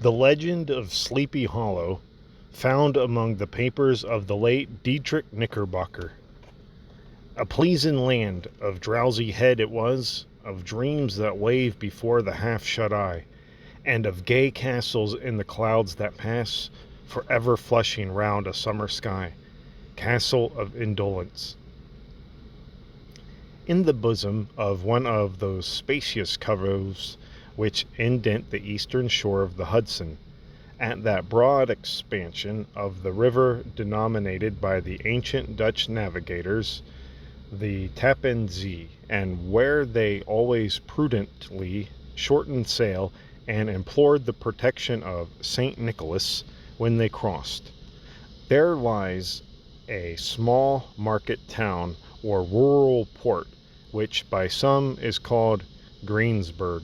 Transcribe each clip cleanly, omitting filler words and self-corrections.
The legend of Sleepy Hollow, found among the papers of the late Dietrich Knickerbocker. A pleasing land of drowsy head it was, of dreams that wave before the half-shut eye, and of gay castles in the clouds that pass, forever flushing round a summer sky, castle of indolence. In the bosom of one of those spacious coves which indent the eastern shore of the Hudson, at that broad expansion of the river denominated by the ancient Dutch navigators the Tappan Zee, and where they always prudently shortened sail and implored the protection of St. Nicholas when they crossed, there lies a small market town or rural port, which by some is called Greensburg,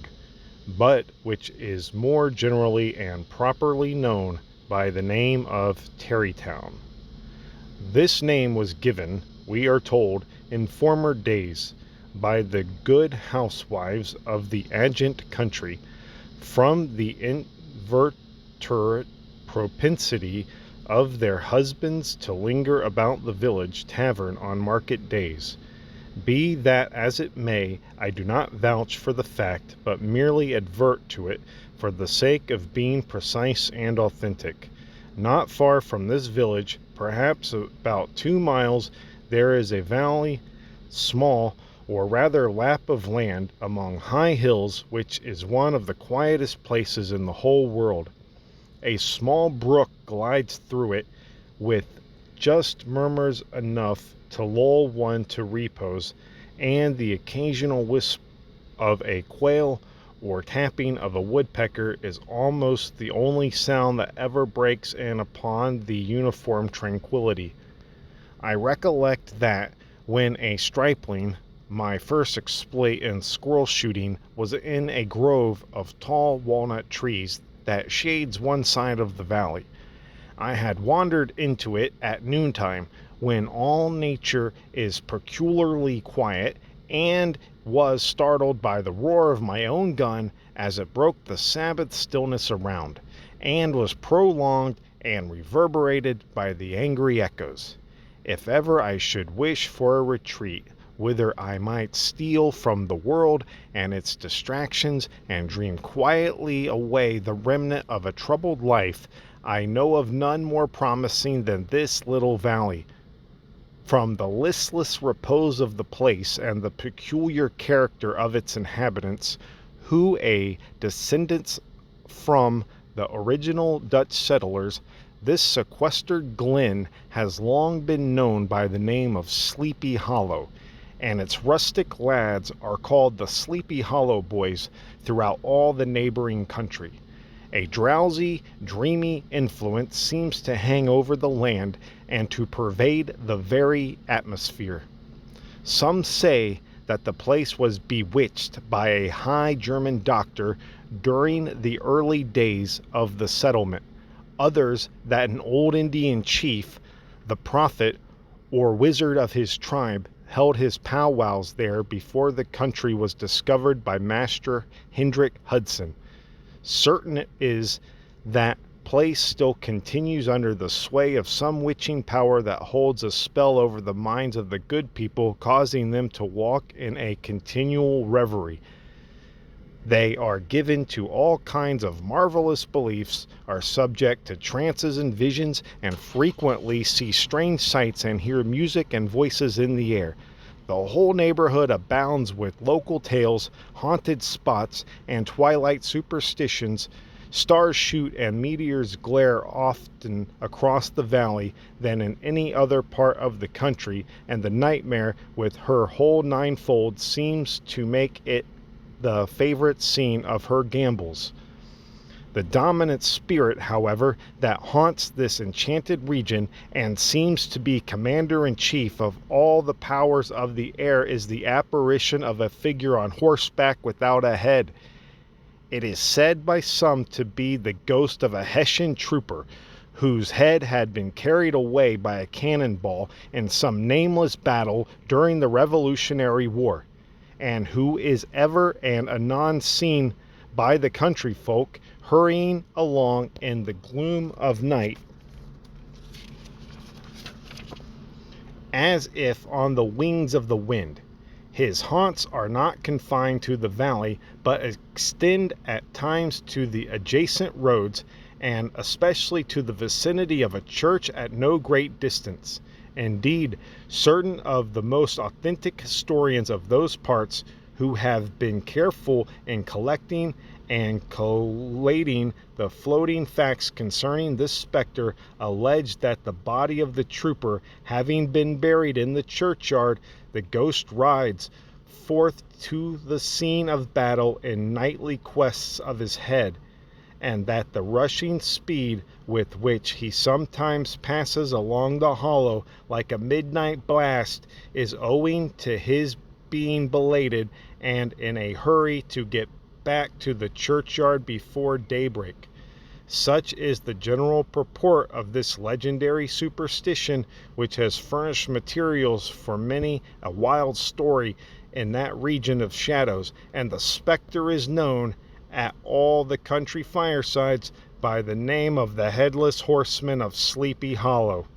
but which is more generally and properly known by the name of Tarrytown. This name was given, we are told, in former days by the good housewives of the adjacent country, from the inveterate propensity of their husbands to linger about the village tavern on market days. Be that as it may, I do not vouch for the fact, but merely advert to it for the sake of being precise and authentic. Not far from this village, perhaps about 2 miles, there is a valley, small, or rather lap of land among high hills, which is one of the quietest places in the whole world. A small brook glides through it with just murmurs enough to lull one to repose, and the occasional wisp of a quail or tapping of a woodpecker is almost the only sound that ever breaks in upon the uniform tranquillity. I recollect that, when a stripling, my first exploit in squirrel shooting was in a grove of tall walnut trees that shades one side of the valley. I had wandered into it at noontime, when all nature is peculiarly quiet, and was startled by the roar of my own gun as it broke the Sabbath stillness around, and was prolonged and reverberated by the angry echoes. If ever I should wish for a retreat, whither I might steal from the world and its distractions, and dream quietly away the remnant of a troubled life, I know of none more promising than this little valley. From the listless repose of the place and the peculiar character of its inhabitants, who are descendants from the original Dutch settlers, this sequestered glen has long been known by the name of Sleepy Hollow, and its rustic lads are called the Sleepy Hollow Boys throughout all the neighboring country. A drowsy, dreamy influence seems to hang over the land and to pervade the very atmosphere. Some say that the place was bewitched by a high German doctor during the early days of the settlement. Others that an old Indian chief, the prophet or wizard of his tribe, held his powwows there before the country was discovered by Master Hendrik Hudson. Certain it is that place still continues under the sway of some witching power that holds a spell over the minds of the good people, causing them to walk in a continual reverie. They are given to all kinds of marvelous beliefs, are subject to trances and visions, and frequently see strange sights and hear music and voices in the air. The whole neighborhood abounds with local tales, haunted spots, and twilight superstitions. Stars shoot and meteors glare often across the valley than in any other part of the country, and the nightmare, with her whole ninefold, seems to make it the favorite scene of her gambols. The dominant spirit, however, that haunts this enchanted region and seems to be commander-in-chief of all the powers of the air is the apparition of a figure on horseback without a head. It is said by some to be the ghost of a Hessian trooper, whose head had been carried away by a cannonball in some nameless battle during the Revolutionary War, and who is ever and anon seen by the country folk hurrying along in the gloom of night, as if on the wings of the wind. His haunts are not confined to the valley, but extend at times to the adjacent roads, and especially to the vicinity of a church at no great distance. Indeed, certain of the most authentic historians of those parts, who have been careful in collecting and collating the floating facts concerning this spectre, allege that the body of the trooper having been buried in the churchyard, the ghost rides forth to the scene of battle in nightly quests of his head, and that the rushing speed with which he sometimes passes along the hollow like a midnight blast is owing to his being belated and in a hurry to get back to the churchyard before daybreak. Such is the general purport of this legendary superstition, which has furnished materials for many a wild story in that region of shadows, and the spectre is known at all the country firesides by the name of the Headless Horseman of Sleepy Hollow.